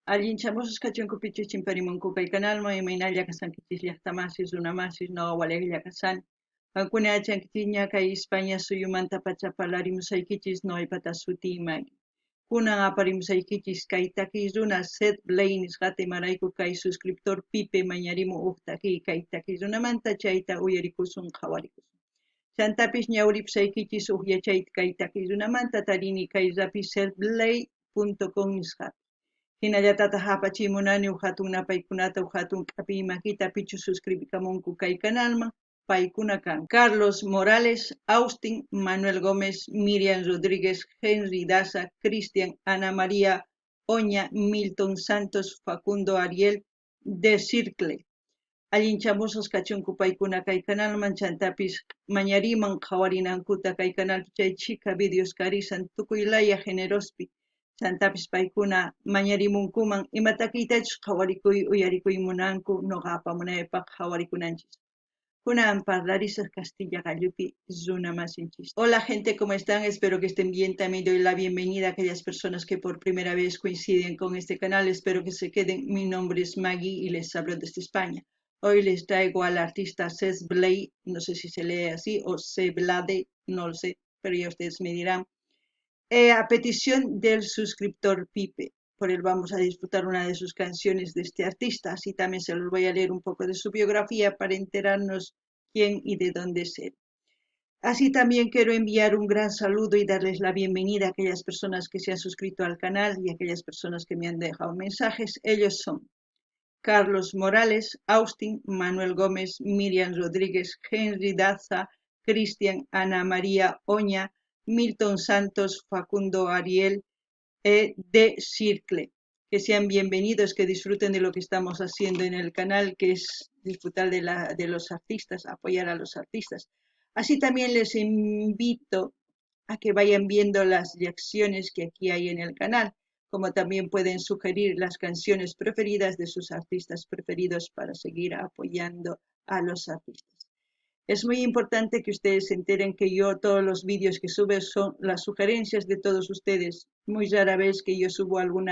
Allinchamos kachunkupichis chimparimunku kay kanalman imaynalla kasankichis llaqtamasis runamasis nawawalej llaqasani. Pankuna chankichis ña kay España suyumanta pachapalarimusaykichis noypata sutiymaki. Kunan aparimusaykichis kay takis runa Seth Blay nisqata imarayku kay suscriptor Pipe mañarimun uqtaki kay takis runamanta chayta uyarikusun qhawarikusun. Chantapis ñawripusaykichis yachayta kay takis runamanta tarini kay rapiselblay.com nisqata. Hinallatata hapachimunani hatun napaykunata hatun k'api makita pichu suscribikamunku kay kanalman paykuna kan Carlos Morales, Austin, Manuel Gómez, Miriam Rodríguez, Henry Daza, Cristian, Ana María Oña, Milton Santos, Facundo Ariel, De Circle. Allinchamusas kachunku paykuna kay kanalman chantapis mañariman qhawarinankuta kay kanalpi chay chika videos karisan tukuylaya generospi. Chantapis paykuna mañarimunkuman imatakitachus qhawarikuy uyarikuy munanku noqapa munaypaq qhawarikunanchis. Kunan parlarisas Castilla gallupi zona masinchis. Hola gente, ¿cómo están? Espero que estén bien. También doy la bienvenida a aquellas personas que por primera vez coinciden con este canal. Espero que se queden. Mi nombre es Maggie y les hablo desde España. Hoy les traigo al artista Seth Blay, no sé si se lee así, o Seblade, no lo sé, pero ya ustedes me dirán. A petición del suscriptor Pipe, por él vamos a disfrutar una de sus canciones de este artista, así también se los voy a leer un poco de su biografía para enterarnos quién y de dónde es él. Así también quiero enviar un gran saludo y darles la bienvenida a aquellas personas que se han suscrito al canal y a aquellas personas que me han dejado mensajes. Ellos son Carlos Morales, Austin, Manuel Gómez, Miriam Rodríguez, Henry Daza, Cristian, Ana María Oña, Milton Santos, Facundo Ariel, De Circle. Que sean bienvenidos, que disfruten de lo que estamos haciendo en el canal, que es disfrutar de los artistas, apoyar a los artistas. Así también les invito a que vayan viendo las reacciones que aquí hay en el canal, como también pueden sugerir las canciones preferidas de sus artistas preferidos para seguir apoyando a los artistas. Es muy importante que ustedes se enteren que yo todos los vídeos que subo son las sugerencias de todos ustedes. Muy rara vez que yo subo algún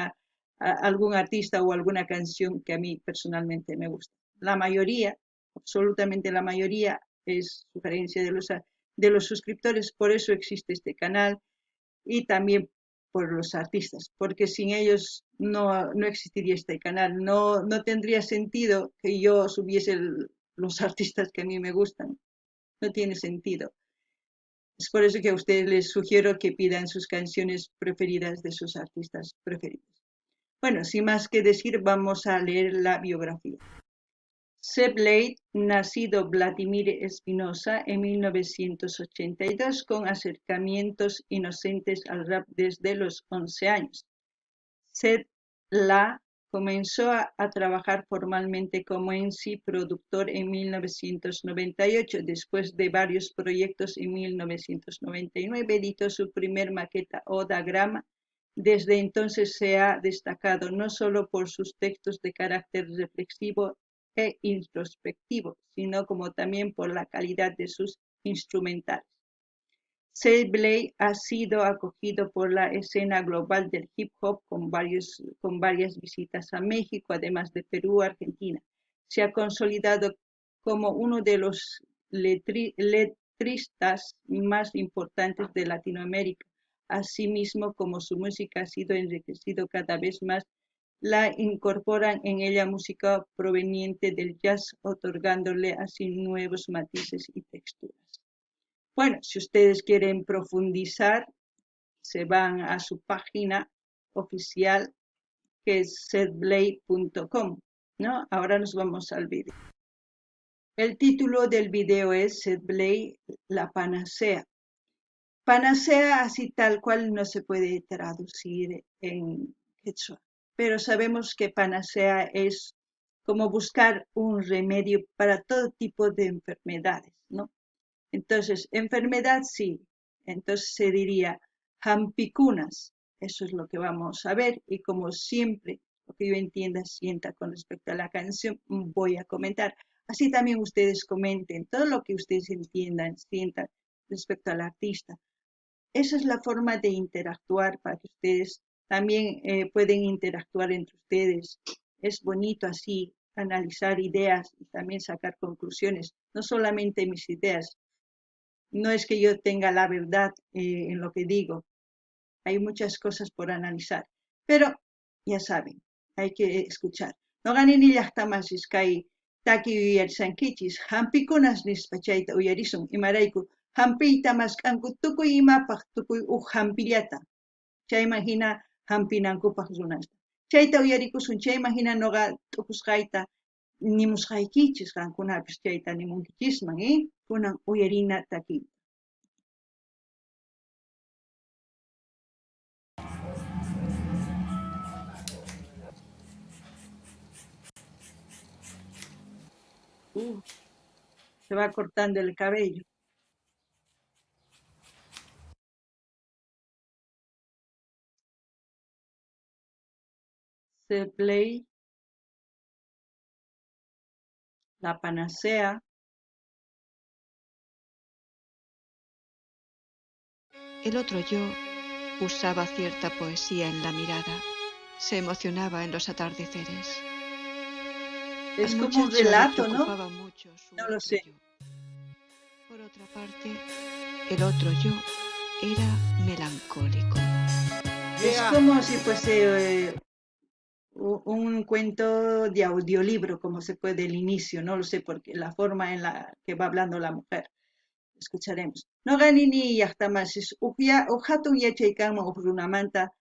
artista o alguna canción que a mí personalmente me gusta. La mayoría, absolutamente la mayoría, es sugerencia de los suscriptores. Por eso existe este canal y también por los artistas, porque sin ellos no existiría este canal. No tendría sentido que yo subiese los artistas que a mí me gustan. No tiene sentido. Es por eso que a ustedes les sugiero que pidan sus canciones preferidas de sus artistas preferidos. Bueno, sin más que decir, vamos a leer la biografía. Seth Blay, nacido Vladimir Espinosa en 1982, con acercamientos inocentes al rap desde los 11 años. Seth La comenzó a trabajar formalmente como MC productor en 1998. Después de varios proyectos en 1999, editó su primer maqueta Oda Grama. Desde entonces se ha destacado no solo por sus textos de carácter reflexivo e introspectivo, sino como también por la calidad de sus instrumentales. Seth Blay ha sido acogido por la escena global del hip hop con varias visitas a México, además de Perú y Argentina. Se ha consolidado como uno de los letristas más importantes de Latinoamérica. Asimismo, como su música ha sido enriquecido cada vez más, la incorporan en ella música proveniente del jazz, otorgándole así nuevos matices y texturas. Bueno, si ustedes quieren profundizar, se van a su página oficial, que es sethblay.com, ¿no? Ahora nos vamos al video. El título del video es Seth Blay, la panacea. Panacea así tal cual no se puede traducir en quechua, pero sabemos que panacea es como buscar un remedio para todo tipo de enfermedades, ¿no? Entonces, enfermedad sí, entonces se diría jampicunas, eso es lo que vamos a ver y como siempre, lo que yo entienda, sienta con respecto a la canción, voy a comentar. Así también ustedes comenten todo lo que ustedes entiendan, sientan respecto al artista. Esa es la forma de interactuar para que ustedes también pueden interactuar entre ustedes. Es bonito así analizar ideas y también sacar conclusiones, no solamente mis ideas. No es que yo tenga la verdad en lo que digo, hay muchas cosas por analizar, pero ya saben, hay que escuchar. No ganen ni llaqtamas kay taki uyarisankichis, hampikunas nispachayta uyarisun imarayku, hampiyta maskanku tukuy imapaq tukuy hampillata. Chayman hina hampinankupaq runasta. Chayta uyarikusun, chayman hina noqa t'ukusqayta nimusqaykichis qankunapis chayta nimunkichisman, kunan uyarina taki. Se va cortando el cabello. Se play la panacea. El otro yo usaba cierta poesía en la mirada, se emocionaba en los atardeceres. Es como un relato, ¿no? No lo sé. Yo. Por otra parte, el otro yo era melancólico. Es como si fuese un cuento de audiolibro, como se fue del inicio, no lo sé, porque la forma en la que va hablando la mujer. Escucharemos. No ganini llaqtamasis hatun yachaykanman runamanta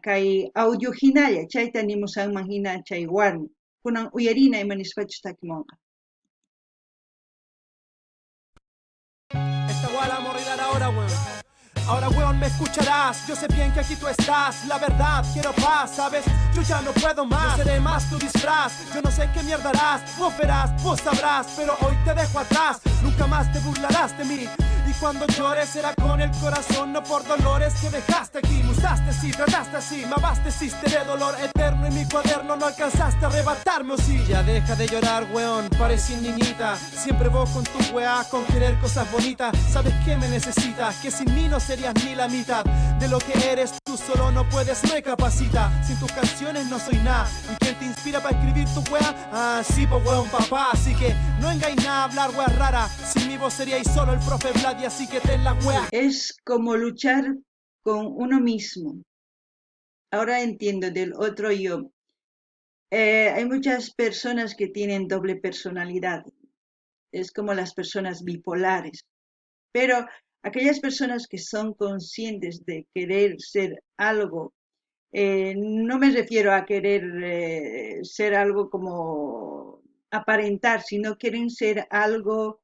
kay audio hinalla chayta nimusanman hina chay warmi kunan uyarina imanispachu takimonqa. Esta guay la vamos a arreglar ahora, weón. Ahora, weón, me escucharás. Yo sé bien que aquí tú estás. La verdad, quiero paz, ¿sabes? Yo ya no puedo más. No seré más tu disfraz. Yo no sé qué mierda harás. Vos verás, vos sabrás. Pero hoy te dejo atrás. Nunca más te burlarás de mí. Y cuando llores será con el corazón, no por dolores que dejaste aquí. Me usaste así, trataste así, me abasteciste de dolor eterno. Y mi cuaderno no alcanzaste a arrebatarme, ¿o sí? Ya deja de llorar, weón, parecí niñita. Siempre vos con tu weá, con querer cosas bonitas. ¿Sabes qué me necesitas? Que sin mí no serías ni la mitad de lo que eres. Tú solo no puedes, me capacita. Sin tus canciones no soy nada. ¿Y quién te inspira para escribir tu weá? Ah, sí, pues weón, papá. Así que no engañes a hablar weá rara. Sin mí vos seríais solo el profe Vlad. Y así que ten la weá. Es como luchar con uno mismo. Ahora entiendo del otro yo. Hay muchas personas que tienen doble personalidad. Es como las personas bipolares. Pero aquellas personas que son conscientes de querer ser algo, no me refiero a querer ser algo como aparentar, sino quieren ser algo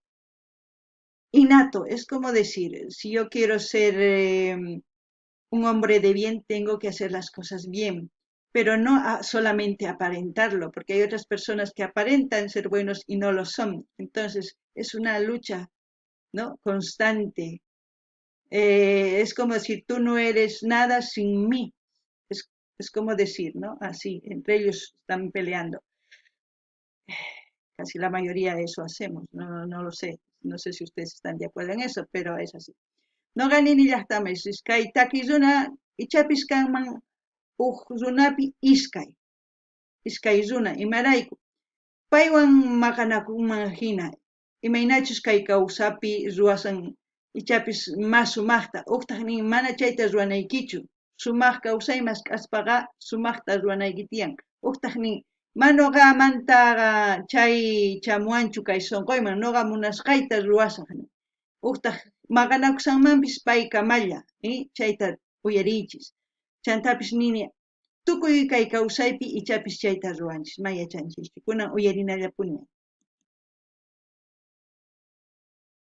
innato. Es como decir, si yo quiero ser un hombre de bien, tengo que hacer las cosas bien, pero no solamente aparentarlo, porque hay otras personas que aparentan ser buenos y no lo son. Entonces, es una lucha, ¿no? Constante. Es como decir, tú no eres nada sin mí. Es como decir, ¿no? Así, entre ellos están peleando. Casi la mayoría de eso hacemos, no lo sé. No sé si ustedes están de acuerdo en eso, pero es así. No ganin ni llaqtamis, kay takizuna ichapis kanman runapi iskay runa imarayku. Paywan maqanakunman hina, imaynachus kay kawsapi ruwasan ichapis mas sumaqta, uqtaq nin mana chayta ruwanaykichu, sumaq kawsaymas k'aspaqa sumaqta ruwanaykitiyan, uqtaq nin ma noqamantaqa chay chamuanchu kay sonqoyman, noqa munasqayta ruwasaq nin, uqtaq maqanakusanmanpis pay kamalla, chayta uyariychis, chantapis nini tukuy kay kawsaypi ichapis chayta ruwanchis, mayachanchis, kunan uyarinallapuni.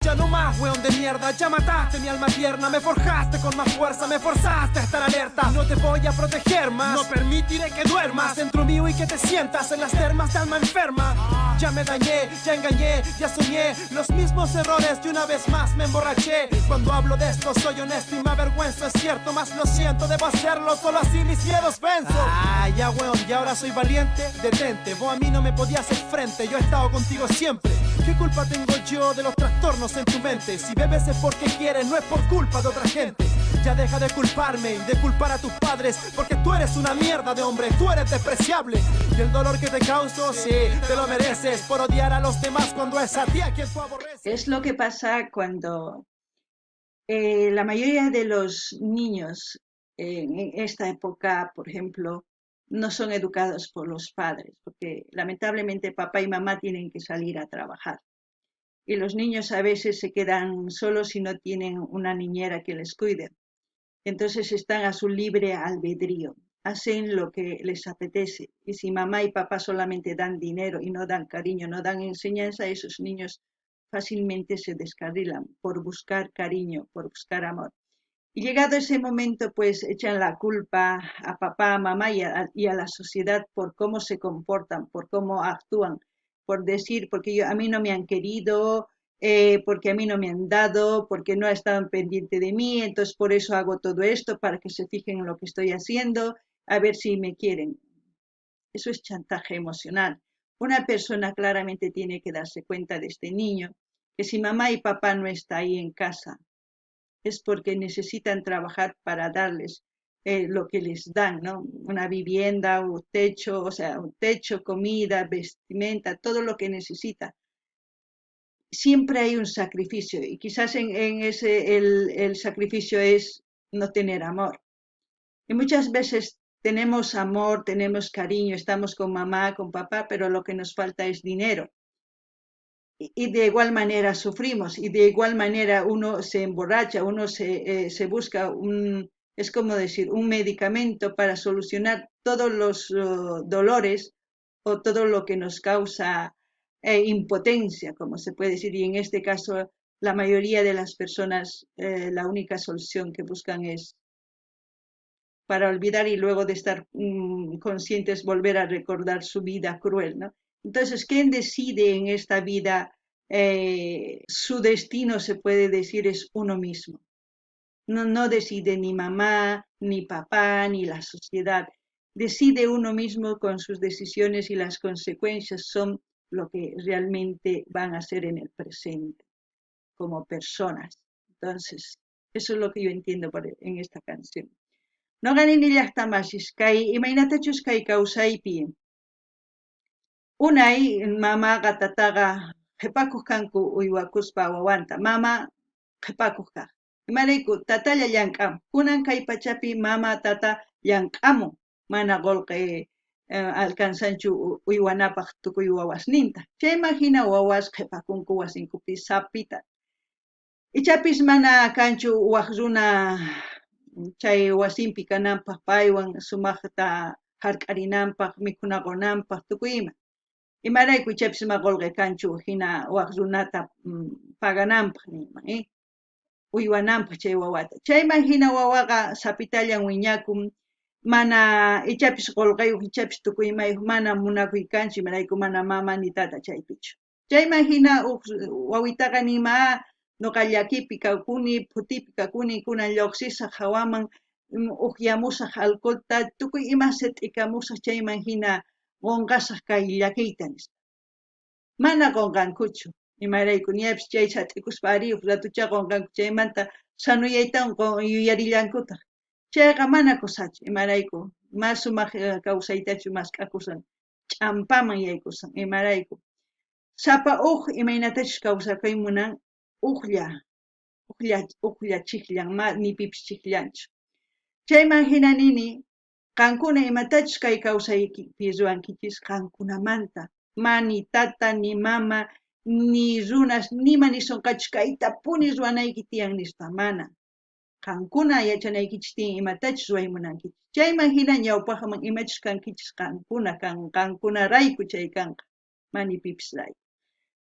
Ya no más, weón de mierda, ya mataste mi alma tierna. Me forjaste con más fuerza, me forzaste a estar alerta. No te voy a proteger más, no permitiré que duermas dentro mío y que te sientas en las termas de alma enferma. Ya me dañé, ya engañé, ya soñé los mismos errores y una vez más me emborraché. Cuando hablo de esto soy honesto y me avergüenzo, es cierto, más lo siento, debo hacerlo, solo así mis miedos venzo. Ah, ya weón, y ahora soy valiente, detente, vos a mí no me podías hacer frente, yo he estado contigo siempre. ¿Qué culpa tengo yo de los trastornos en tu mente? Si bebes es porque quieres, no es por culpa de otra gente. Ya deja de culparme y de culpar a tus padres, porque tú eres una mierda de hombre, tú eres despreciable. Y el dolor que te causo, sí, te lo mereces por odiar a los demás cuando es a ti a quien tú aborreces. Es lo que pasa cuando la mayoría de los niños en esta época, por ejemplo, no son educados por los padres, porque lamentablemente papá y mamá tienen que salir a trabajar. Y los niños a veces se quedan solos y no tienen una niñera que les cuide. Entonces están a su libre albedrío, hacen lo que les apetece. Y si mamá y papá solamente dan dinero y no dan cariño, no dan enseñanza, esos niños fácilmente se descarrilan por buscar cariño, por buscar amor. Y llegado ese momento, pues echan la culpa a papá, a mamá y a la sociedad por cómo se comportan, por cómo actúan, por decir, porque a mí no me han querido, porque a mí no me han dado, porque no estado pendiente de mí, entonces por eso hago todo esto, para que se fijen en lo que estoy haciendo, a ver si me quieren. Eso es chantaje emocional. Una persona claramente tiene que darse cuenta de este niño, que si mamá y papá no están ahí en casa, es porque necesitan trabajar para darles lo que les dan, ¿no? Una vivienda, un techo, o sea, un techo, comida, vestimenta, todo lo que necesita. Siempre hay un sacrificio y quizás en ese el sacrificio es no tener amor. Y muchas veces tenemos amor, tenemos cariño, estamos con mamá, con papá, pero lo que nos falta es dinero. Y de igual manera sufrimos, y de igual manera uno se emborracha, uno se busca es como decir, un medicamento para solucionar todos los dolores o todo lo que nos causa impotencia, como se puede decir, y en este caso la mayoría de las personas la única solución que buscan es para olvidar y luego de estar conscientes volver a recordar su vida cruel, ¿no? Entonces, ¿quién decide en esta vida su destino, se puede decir, es uno mismo? No decide ni mamá, ni papá, ni la sociedad. Decide uno mismo con sus decisiones y las consecuencias son lo que realmente van a ser en el presente, como personas. Entonces, eso es lo que yo entiendo en esta canción. No ganin llaqtamashis kay imaynatachus kay kawsaypi unay mamaqa tataqa qhipakuq kanku uywakuspa wawanta mama qhipakuq kaq imarayku tatalla llank'amun kunan kay pachapi mama tata llank'amun mana qullqi alcanzanchu uywanapaq tukuy wawasninta chayman hina wawas qhipakunku wasinkupi sapita ichapis mana kanchu waq runa chay wasimpi kananpaq paywan sumaqta hark'arinanpaq mikhunaqunanpaq tukuyman imarayku ichapis maqulqi kanchu hina waq runata pagananpaq niyman uywananpaq chay wawata chayman hina wawaqa sapitallan wiñakun mana ichapis qulqayuq ichapis tukuymayuq mana munakuy kanchu imarayku mana mama ni tata chaypichu chayman hina wawitaqa nima noqa llakipi kawkuni, phutipi kawkuni, kunan lluqsisaq hawaman uqyamusaq alcoholta, tukuy ima set'ikamusaq chayman hina qunqasaq kay llakiyta nispa. Mana qunqankuchu, imarayku ñapis chay sat'ikuspa ariyuq ratucha qunqanku chaymanta sanuyaytawan yuyarillankuta. Chayqa mana kusachu, imarayku mas sumaq kawsaytachu mas k'akusan, ch'ampaman yaykusan, imarayku. Sapa imaynatachus kawsakaymunan uqlla chiklan, ni pipis chiklanchu. Chayman hina nini, qankuna imatachus kay kawsaypi ruwankichis qankunamanta, ni tata, ni mama, ni runas, nima nisunqachus kaytapuni ruwanayki tiyan nispa, mana. Qankuna yachanaykichis tiyan imatachus ruwaymunankichis. Chayman hina ñawpaqman imachus kankichis qankuna rayku chay kanqa, mani pipis rayku.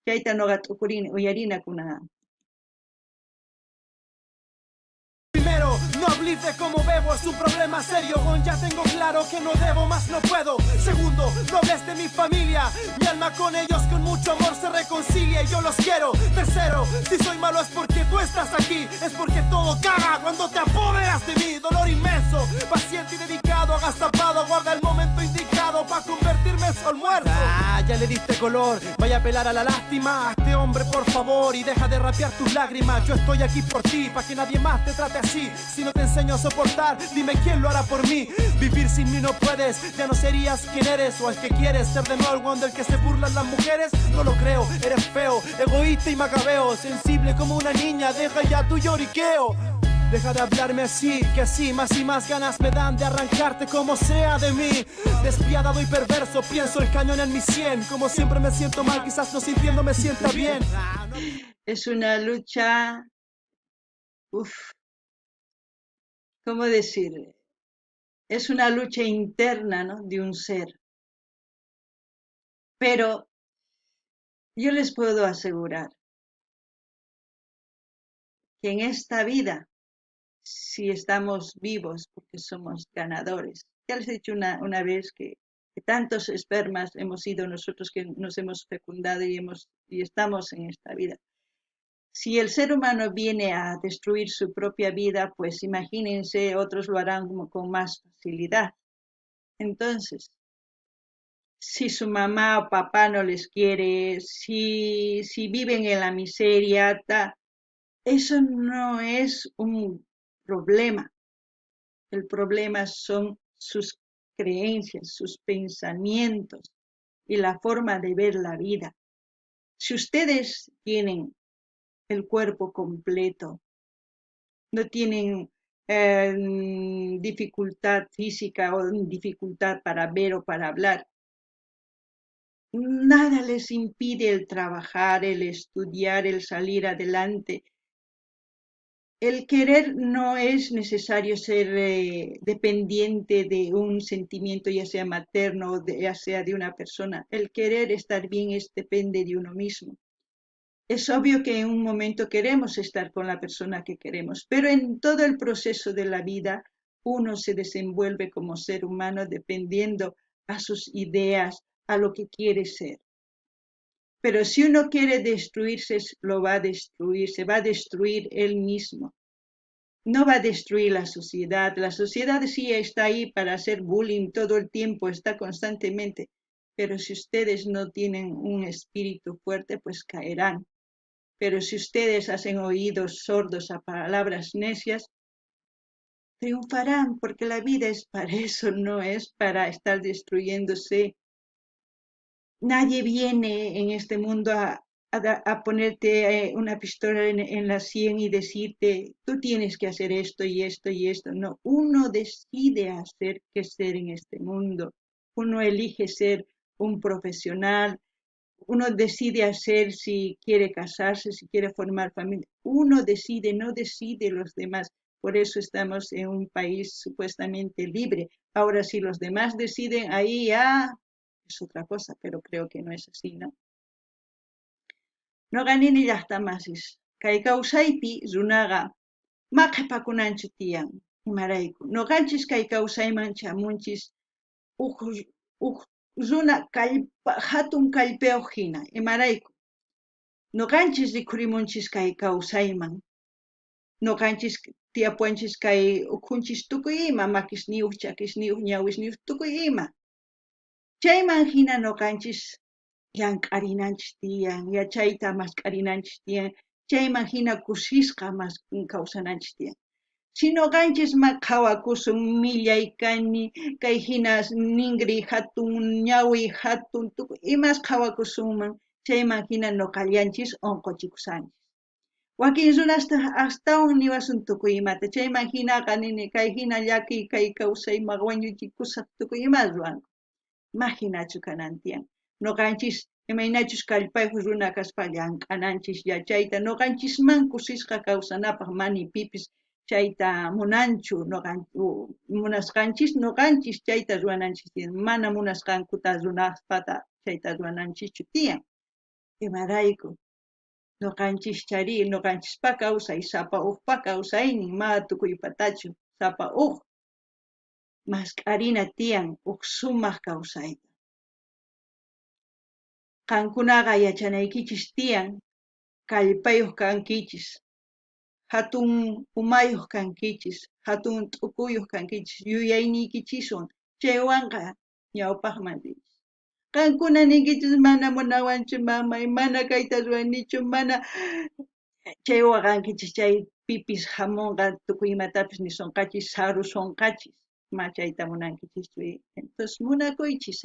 Chayta nuqa t'ukurini uyarina kunan. No hables de cómo bebo, es un problema serio. Ya tengo claro que no debo, más no puedo. Segundo, no hables de mi familia. Mi alma con ellos con mucho amor se reconcilia y yo los quiero. Tercero, si soy malo es porque tú estás aquí. Es porque todo caga cuando te apoderas de mí. Dolor inmenso, paciente y dedicado, agazapado. Guarda el momento indicado para convertirme en sol muerto. ya le diste color. Vaya a apelar a la lástima a este hombre, por favor, y deja de rapear tus lágrimas. Yo estoy aquí por ti, pa' que nadie más te trate así. Si no te enseño a soportar, dime quién lo hará por mí. Vivir sin mí no puedes, ya no serías quien eres. O el que quieres ser de nuevo el one del que se burlan las mujeres. No lo creo, eres feo, egoísta y macabeo. Sensible como una niña, deja ya tu lloriqueo. Deja de hablarme así, que así más y más ganas me dan de arrancarte como sea de mí. Despiadado y perverso, pienso el cañón en mi 100. Como siempre me siento mal, quizás no sintiendo me sienta bien. Es una lucha, ¿cómo decir? Es una lucha interna, ¿no?, de un ser. Pero yo les puedo asegurar que en esta vida, si estamos vivos, porque somos ganadores. Ya les he dicho una vez que tantos espermas hemos sido nosotros que nos hemos fecundado y estamos en esta vida. Si el ser humano viene a destruir su propia vida, pues imagínense, otros lo harán con más facilidad. Entonces, si su mamá o papá no les quiere, si viven en la miseria, eso no es un problema. El problema son sus creencias, sus pensamientos y la forma de ver la vida. Si ustedes tienen el cuerpo completo, no tienen dificultad física o dificultad para ver o para hablar, nada les impide el trabajar, el estudiar, el salir adelante. El querer no es necesario ser dependiente de un sentimiento, ya sea materno o ya sea de una persona. El querer estar bien depende de uno mismo. Es obvio que en un momento queremos estar con la persona que queremos, pero en todo el proceso de la vida uno se desenvuelve como ser humano dependiendo a sus ideas, a lo que quiere ser. Pero si uno quiere destruirse, lo va a destruir, se va a destruir él mismo. No va a destruir la sociedad. La sociedad sí está ahí para hacer bullying todo el tiempo, está constantemente. Pero si ustedes no tienen un espíritu fuerte, pues caerán. Pero si ustedes hacen oídos sordos a palabras necias, triunfarán, porque la vida es para eso, no es para estar destruyéndose. Nadie viene en este mundo a ponerte una pistola en la sien y decirte, tú tienes que hacer esto y esto y esto. No, uno decide hacer qué ser en este mundo. Uno elige ser un profesional. Uno decide hacer si quiere casarse, si quiere formar familia. Uno decide, no decide los demás. Por eso estamos en un país supuestamente libre. Ahora, si los demás deciden, ahí ya es otra cosa, pero creo que no es así, ¿no? No ganini llaqtamasis. Kay kawsaypi runaqa maqapakunanchu tiyan imarayku. Noqanchis kay kawsayman chamunchis uq runa hatun kallpayuq hina imarayku. Noqanchis rikhurimunchis kay kawsayman. Noqanchis tiyapuanchis kay ukhunchis tukuy ima makisniyuq, chakisniyuq, ñawisniyuq tukuy ima. Chayman hina noqanchis llank'arinanchis tiyan, yachayta masq'arinanchis tiyan, chayman hina kusisqa kawsananchis tiyan. Si noqanchis qhawakusun millay kani, kay hina ninri hatun, ñawi hatun, tukuy imas qhawakusunman, chayman hina noqallanchis onqochikusanchis. Wakin runas astawan niwasun tukuy imata, chayman hinaqa nini kay hina llaki kay kawsay wañuchikusaq tukuy imas ruwanku. Imaginachu kanan tiyan. Noqanchis imaynachus kallpayuq runa kaspa llank'ananchis yachayta, noqanchisman kusisqa kawsanapaq mani pipis chayta munanchu, munasqanchis noqanchis chayta ruwananchis tiyan, mana munasqankuta runaqpata chayta ruwananchischu tiyan. Imarayku, noqanchis chari, noqanchispa kawsay, sapa uqpa kawsaynin, ma tukuypatachu, sapa uq masq'arina tiyan uq sumaq kawsayta. Qankunaqa yachanaykichis tiyan, kallpayuq kankichis, hatun umayuq kankichis, hatun t'ukuyuq kankichis, yuyayniykichiswan chaywanqa ñawpaqman Qankuna ninkichis mana munawanchu mamay, mana kayta ruwanichu, mana chay waqankichis chay pipis hamunqa tukuy imatapis nisunqachis sarusunqachis, ma chayta munankichischu. Entonces munakuychis,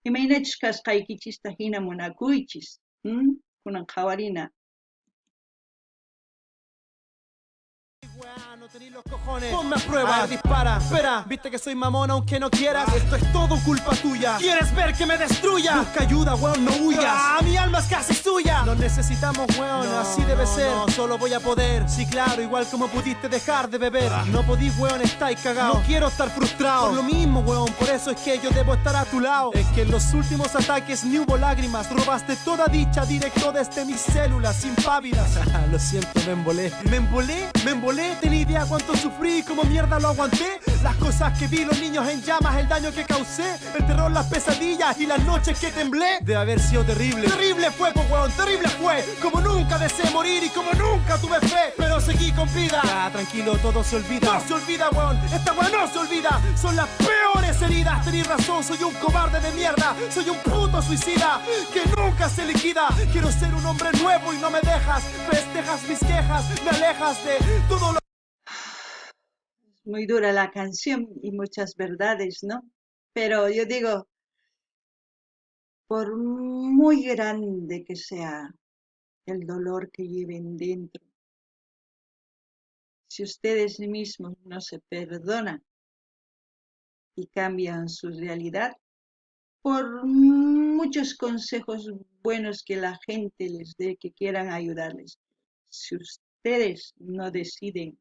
imaynachus kasqaykichista hina munakuychis, kunan qhawarina. No tenéis los cojones, ponme a prueba, a ver, dispara, espera, viste que soy mamón aunque no quieras, esto es todo culpa tuya, ¿quieres ver que me destruya? Busca ayuda, weón, no huyas, mi alma es casi suya, nos necesitamos, weón, no, así debe ser, no, solo voy a poder, sí claro, igual como pudiste dejar de beber, no podís, weón, estáis cagados, no quiero estar frustrado, por lo mismo, weón, por eso es que yo debo estar a tu lado, es que en los últimos ataques ni hubo lágrimas, robaste toda dicha directo desde mis células impávidas, lo siento, me embolé, tenía idea cuánto sufrí y cómo mierda lo aguanté. Las cosas que vi, los niños en llamas, el daño que causé, el terror, las pesadillas y las noches que temblé. Debe haber sido terrible. Terrible fue, pues weón, terrible fue. Como nunca deseé morir y como nunca tuve fe, pero seguí con vida. Ya, tranquilo, todo se olvida. No se olvida, weón, esta weón no se olvida. Son las peores heridas, tenés razón, soy un cobarde de mierda. Soy un puto suicida que nunca se liquida. Quiero ser un hombre nuevo y no me dejas. Festejas mis quejas, me alejas de todo lo... Muy dura la canción y muchas verdades, ¿no? Pero yo digo, por muy grande que sea el dolor que lleven dentro, si ustedes mismos no se perdonan y cambian su realidad, por muchos consejos buenos que la gente les dé, que quieran ayudarles, si ustedes no deciden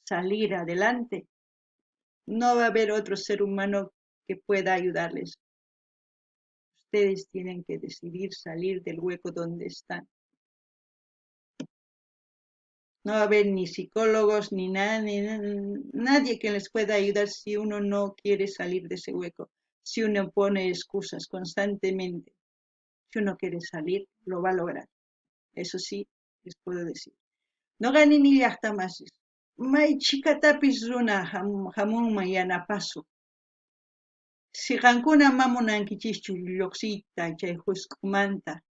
salir adelante, no va a haber otro ser humano que pueda ayudarles. Ustedes tienen que decidir salir del hueco donde están. No va a haber ni psicólogos, ni nadie que les pueda ayudar si uno no quiere salir de ese hueco. Si uno pone excusas constantemente, si uno quiere salir, lo va a lograr. Eso sí, les puedo decir. No gane ni llaqtamasis. May chikatapis runa hamunman yanapasu. Si qankuna mamunankichischu lluqsiyta chay Jusqumanta,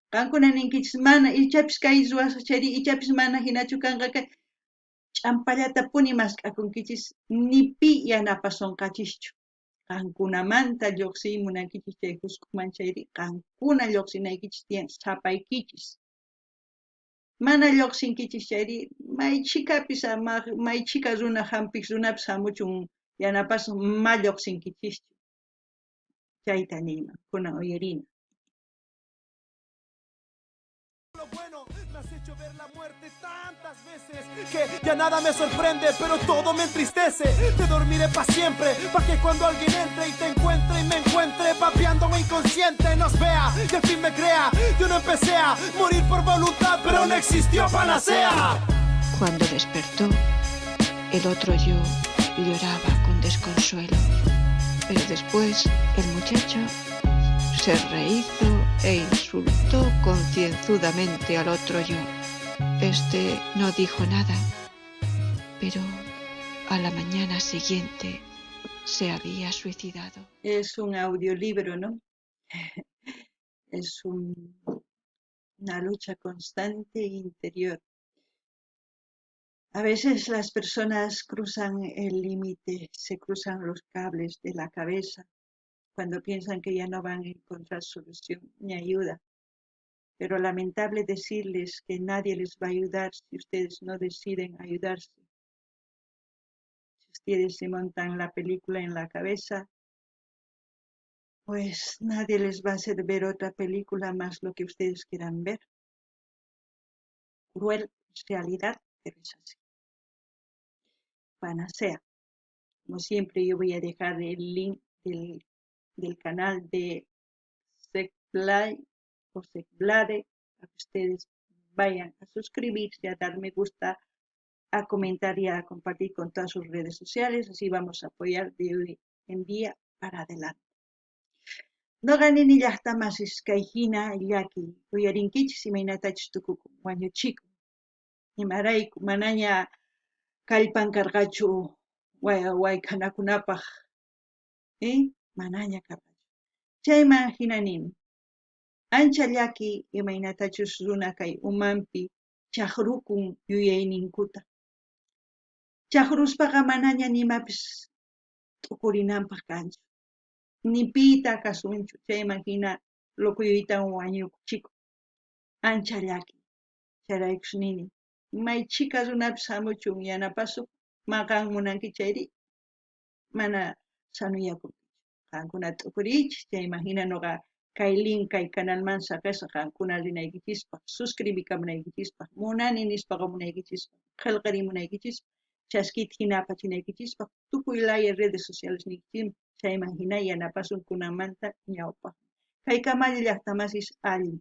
qankuna ninkichis mana ichapis kay ruwasachari ichapis mana hinachu kanqa kay ch'ampallata puni maskh'akunkichis nipi yanapasunqachischu. Qankunamanta lluqsiy munankichis chay Jusqman chayri qankuna lluqsinaykichis tiyan sapaykichis. Mana lluqsinkichis chayri maychikapis maychika runa hampiq runapis hamuchun yanapasun ma lluqsinkichischu. Chayta niyman, kunan uyarina. Lo bueno, me has hecho ver la muerte tantas veces que ya nada me sorprende, pero todo me entristece. Te dormiré para siempre, para que cuando alguien entre y te encuentre y me encuentre vapeándome inconsciente nos vea y al fin me crea. Yo no empecé a morir por voluntad, pero no existió panacea. Cuando despertó, el otro yo lloraba con desconsuelo, pero después el muchacho se rehizo e insultó concienzudamente al otro yo. Este no dijo nada, pero a la mañana siguiente se había suicidado. Es un audiolibro, ¿no? Es una lucha constante interior. A veces las personas cruzan el límite, se cruzan los cables de la cabeza cuando piensan que ya no van a encontrar solución ni ayuda. Pero lamentable decirles que nadie les va a ayudar si ustedes no deciden ayudarse. Si ustedes se montan la película en la cabeza, pues nadie les va a hacer ver otra película más lo que ustedes quieran ver. Cruel realidad, pero es así. Panacea. Como siempre, yo voy a dejar el link del canal de Secplay o Secblade para que ustedes vayan a suscribirse, a dar me gusta, a comentar y a compartir con todas sus redes sociales. Así vamos a apoyar de hoy en día para adelante. No gane ni llaqtamas iskayhina llaki uyarinkichis imaynatachus tukuku wañuchiku. Imarayku manaña kallpan karqachu wayk'anakunapaq, manaña karqachu. Chayman hina nini. Ancha llaki imaynatachus runa kay umanpi chaqrukun yuyayninkuta. Chaqruspaqa manaña nimapis t'ukurinanpaq kanchu. Ni pita kasunchu chayman hina luquyuytawan wañukuchikun. Ancha llaki. Chayraykus nini. Maychika runapis hamuchun yanapasuq maqan munanki chayri. Mana sanuyakunkichu. Qankuna t'ukuriychis chayman hina nuqa kay link kay canalman saqasqa qankuna rinaykichispa suscribikamunaykichispa munani nispaqa munaykichispa qillqarimunaykichispa chaskita hina apachinaykichispa tukuy laya redes sociales nikchim chayman hina yanapasun kunanmanta ñawpaq kay Kamalla llaqtamasis allin